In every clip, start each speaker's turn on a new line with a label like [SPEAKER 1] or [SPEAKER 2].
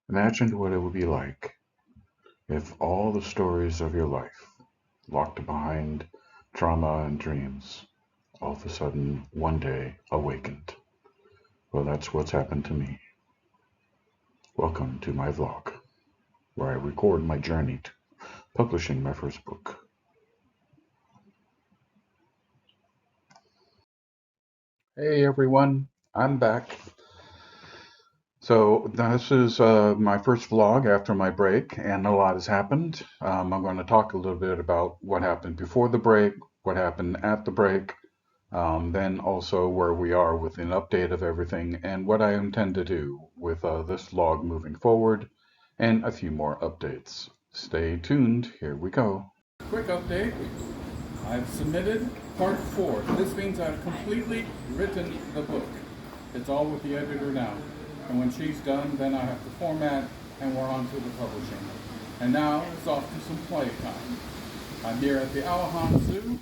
[SPEAKER 1] Imagine what it would be like if all the stories of your life, locked behind trauma and dreams, all of a sudden one day awakened. Well, that's what's happened to me. Welcome to my vlog, where I record my journey to publishing my first book. Hey everyone, I'm back. So this is my first vlog after my break, and a lot has happened. I'm going to talk a little bit about what happened before the break, what happened at the break, then also where we are with an update of everything, and what I intend to do with this vlog moving forward, and a few more updates. Stay tuned, here we go. Quick update. I've submitted part 4. This means I've completely written the book. It's all with the editor now. And when she's done, then I have to format and we're on to the publishing. And now it's off to some playtime. I'm here at the Alahans Zoo,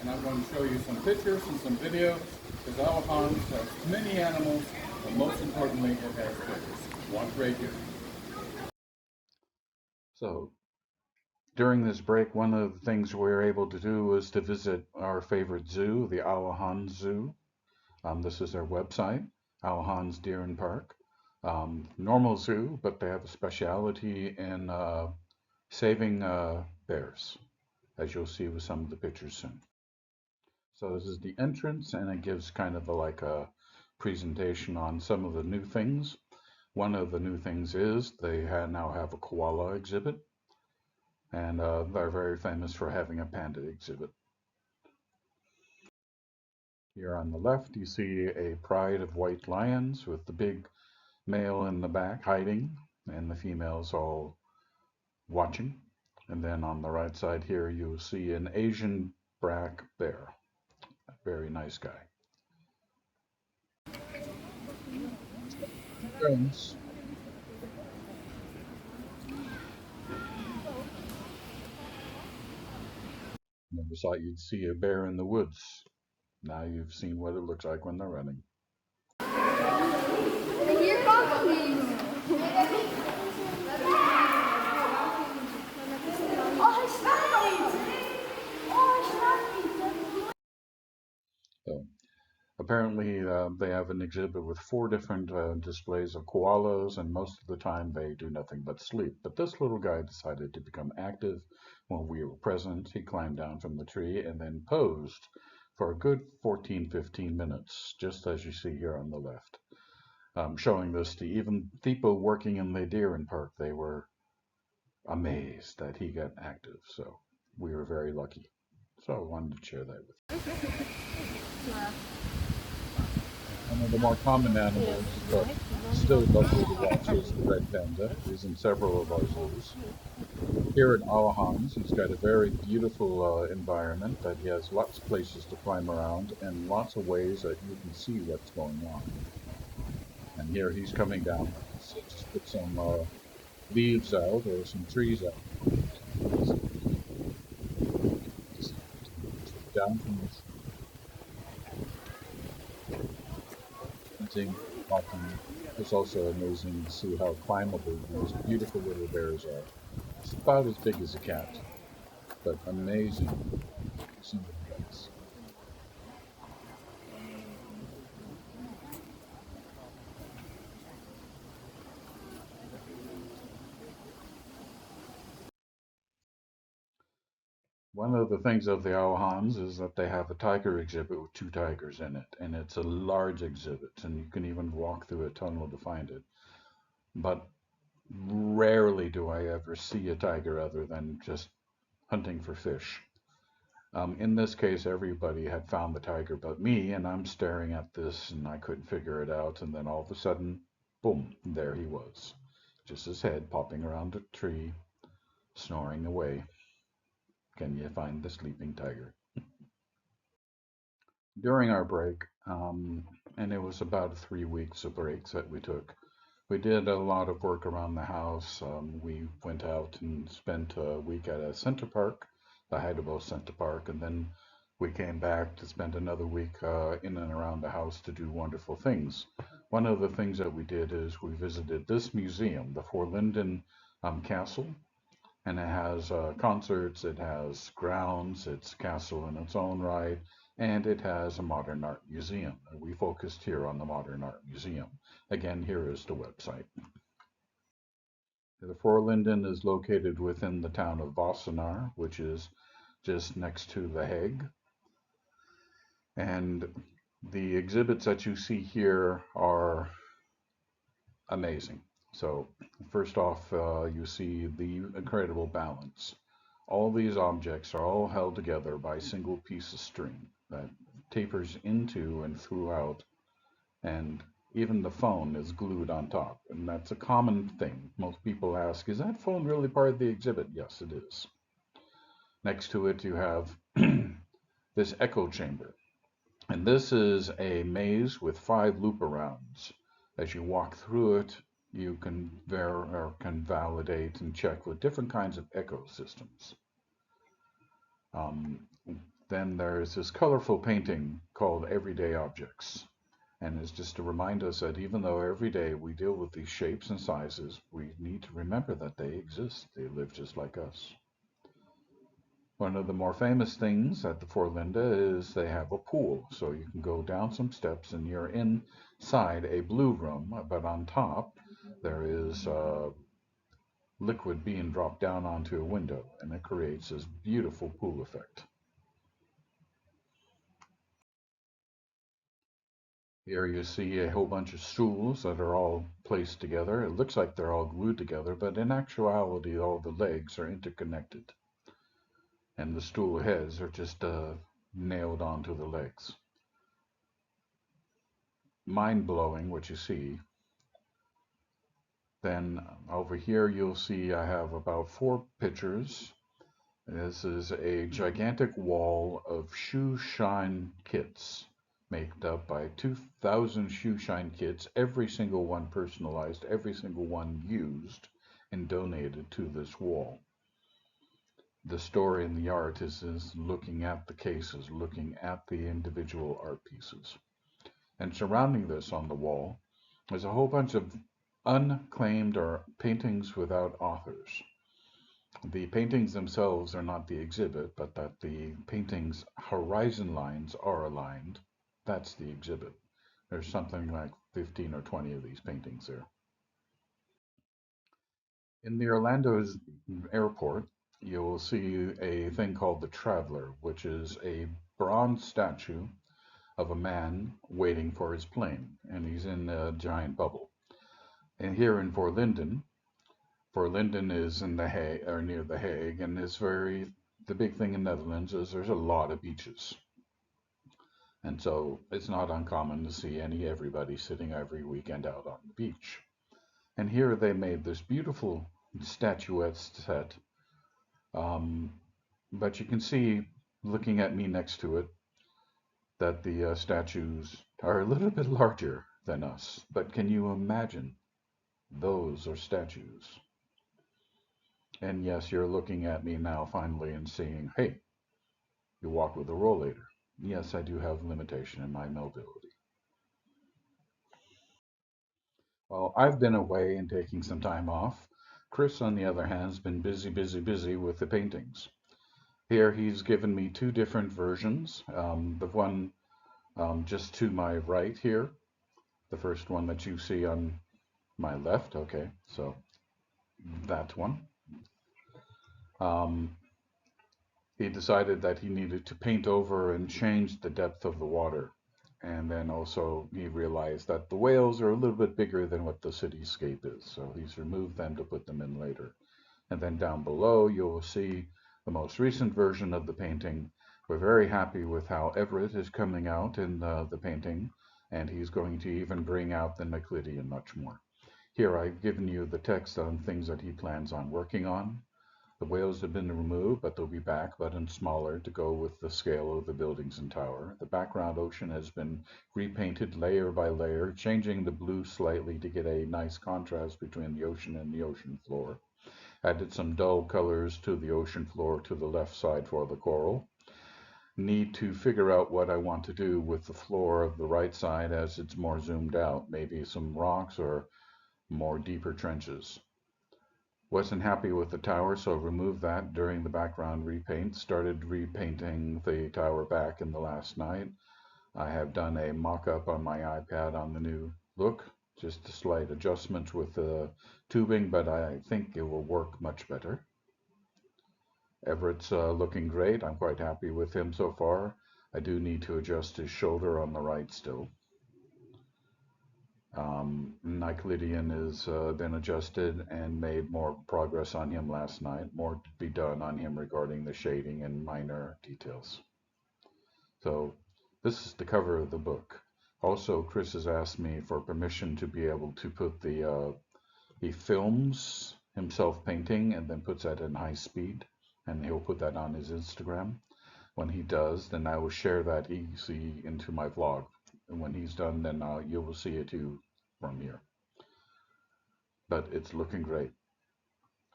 [SPEAKER 1] and I'm going to show you some pictures and some videos, because Alahans has many animals, but most importantly, it has bears. Watch right here. So, during this break, one of the things we were able to do was to visit our favorite zoo, the Alahans Zoo. This is their website, Alahans Deer and Park. Normal zoo, but they have a specialty in saving bears, as you'll see with some of the pictures soon. So this is the entrance, and it gives kind of like a presentation on some of the new things. One of the new things is they now have a koala exhibit, and they're very famous for having a panda exhibit. Here on the left, you see a pride of white lions with the big male in the back hiding, and the females all watching. And then on the right side here, you'll see an Asian black bear. A very nice guy. Friends. Never thought you'd see a bear in the woods. Now you've seen what it looks like when they're running. So apparently they have an exhibit with 4 different displays of koalas, and most of the time they do nothing but sleep. But this little guy decided to become active when we were present. He climbed down from the tree and then posed for a good 14-15 minutes, just as you see here on the left. Showing this to even people working in the deer and park. They were amazed that he got active. So we were very lucky. So I wanted to share that with you. One of the more common animals, but still lovely to watch, is the red panda. He's in several of our zoos. Here at Alahans, he's got a very beautiful environment that he has lots of places to climb around and lots of ways that you can see what's going on. And here he's coming down. So just put some leaves out or some trees out. Down from the tree. It's also amazing to see how climbable these beautiful little bears are. It's about as big as a cat, but amazing. One of the things of the Alahans is that they have a tiger exhibit with 2 tigers in it, and it's a large exhibit, and you can even walk through a tunnel to find it. But rarely do I ever see a tiger other than just hunting for fish. In this case, everybody had found the tiger but me, and I'm staring at this, and I couldn't figure it out, and then all of a sudden, boom, there he was. Just his head popping around a tree, snoring away. Can you find the sleeping tiger? During our break, and it was about 3 weeks of breaks that we took, we did a lot of work around the house. We went out and spent a week at a center park, the Heidelberg Center Park, and then we came back to spend another week in and around the house to do wonderful things. One of the things that we did is we visited this museum, the Forlinden Castle, and it has concerts, it has grounds, it's a castle in its own right, and it has a modern art museum. We focused here on the modern art museum. Again, here is the website. The Forlinden is located within the town of Wassenaar, which is just next to The Hague. And the exhibits that you see here are amazing. So first off, you see the incredible balance. All these objects are all held together by a single piece of string that tapers into and throughout, and even the phone is glued on top. And that's a common thing. Most people ask, is that phone really part of the exhibit? Yes, it is. Next to it, you have this echo chamber. And this is a maze with 5 loop-arounds. As you walk through it, you can can validate and check with different kinds of ecosystems. Um, then there's this colorful painting called Everyday Objects. And it's just to remind us that even though every day we deal with these shapes and sizes, we need to remember that they exist. They live just like us. One of the more famous things at the Forlinda is they have a pool. So you can go down some steps and you're inside a blue room, but on top there is liquid being dropped down onto a window, and it creates this beautiful pool effect. Here you see a whole bunch of stools that are all placed together. It looks like they're all glued together, but in actuality, all the legs are interconnected, and the stool heads are just nailed onto the legs. Mind blowing what you see. Then over here, you'll see I have about 4 pictures. This is a gigantic wall of shoe shine kits made up by 2,000 shoe shine kits, every single one personalized, every single one used and donated to this wall. The story in the art is looking at the cases, looking at the individual art pieces. And surrounding this on the wall is a whole bunch of unclaimed or paintings without authors. The paintings themselves are not the exhibit, but that the painting's horizon lines are aligned. That's the exhibit. There's something like 15 or 20 of these paintings there. In the Orlando airport, you'll see a thing called the Traveler, which is a bronze statue of a man waiting for his plane, and he's in a giant bubble. And here in Voorlinden is in the Hague or near the Hague, and it's the big thing in Netherlands is there's a lot of beaches, and so it's not uncommon to see everybody sitting every weekend out on the beach. And here they made this beautiful statuette set, um, but you can see, looking at me next to it, that the statues are a little bit larger than us. But can you imagine? Those are statues. And yes, you're looking at me now finally and seeing, hey, you walk with a rollator. Yes, I do have limitation in my mobility. Well, I've been away and taking some time off. Chris, on the other hand, has been busy, busy, busy with the paintings. Here he's given me 2 different versions. The one just to my right here, the first one that you see on my left. Okay, so that one. Um, he decided that he needed to paint over and change the depth of the water. And then also he realized that the whales are a little bit bigger than what the cityscape is. So he's removed them to put them in later. And then down below, you'll see the most recent version of the painting. We're very happy with how Everett is coming out in the painting, and he's going to even bring out the Neclidi and much more. Here, I've given you the text on things that he plans on working on. The whales have been removed, but they'll be back, but in smaller to go with the scale of the buildings and tower. The background ocean has been repainted layer by layer, changing the blue slightly to get a nice contrast between the ocean and the ocean floor. Added some dull colors to the ocean floor to the left side for the coral. need to figure out what I want to do with the floor of the right side as it's more zoomed out, maybe some rocks or more deeper trenches. Wasn't happy with the tower, so removed that during the background repaint. Started repainting the tower back in the last night. I have done a mock-up on my iPad on the new look, just a slight adjustment with the tubing, but I think it will work much better. Everett's looking great. I'm quite happy with him so far. I do need to adjust his shoulder on the right still. Nyclidian has been adjusted and made more progress on him last night. More to be done on him regarding the shading and minor details. So this is the cover of the book. Also, Chris has asked me for permission to be able to put he films himself painting and then puts that in high speed, and he'll put that on his Instagram. When he does, then I will share that easy into my vlog. And when he's done, then you will see it too from here. But it's looking great.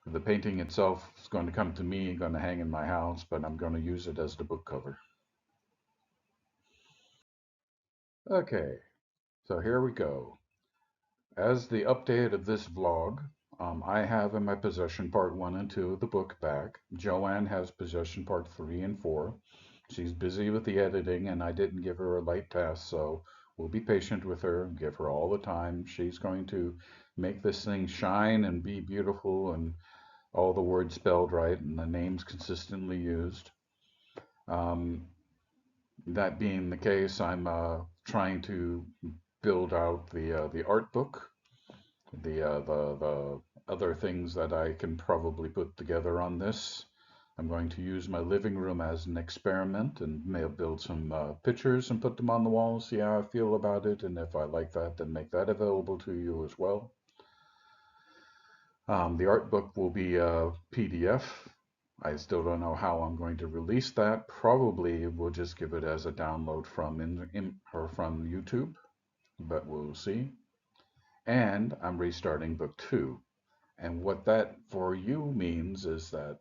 [SPEAKER 1] The painting itself is going to come to me, going to hang in my house, but I'm going to use it as the book cover. Okay, so here we go. As the update of this vlog, I have in my possession part 1 and 2 of the book back. Joanne has possession part 3 and 4. She's busy with the editing, and I didn't give her a light task, so we'll be patient with her, give her all the time. She's going to make this thing shine and be beautiful and all the words spelled right and the names consistently used. Um, that being the case, I'm trying to build out the art book, the other things that I can probably put together on this. I'm going to use my living room as an experiment and may build some pictures and put them on the wall, see how I feel about it, and if I like that, then make that available to you as well. The art book will be a PDF. I still don't know how I'm going to release that. Probably we'll just give it as a download from YouTube, but we'll see. And I'm restarting book 2. And what that for you means is that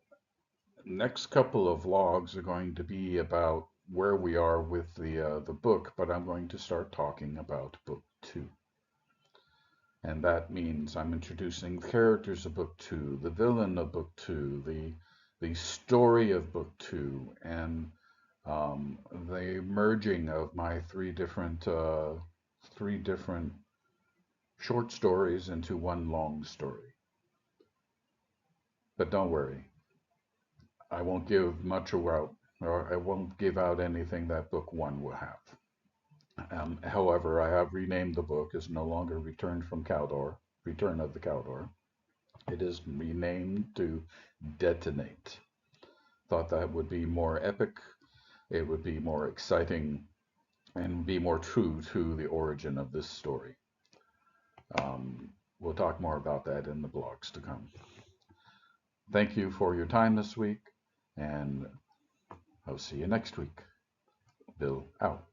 [SPEAKER 1] next couple of vlogs are going to be about where we are with the book, but I'm going to start talking about book 2. And that means I'm introducing the characters of book 2, the villain of book 2, the story of book 2, and the merging of my three different short stories into one long story. But don't worry, I won't give much out, or I won't give out anything that book 1 will have. However, I have renamed the book as no longer Return from Caldor, Return of the Caldor. It is renamed to Detonate. Thought that would be more epic, it would be more exciting, and be more true to the origin of this story. We'll talk more about that in the blogs to come. Thank you for your time this week, and I'll see you next week. Bill out.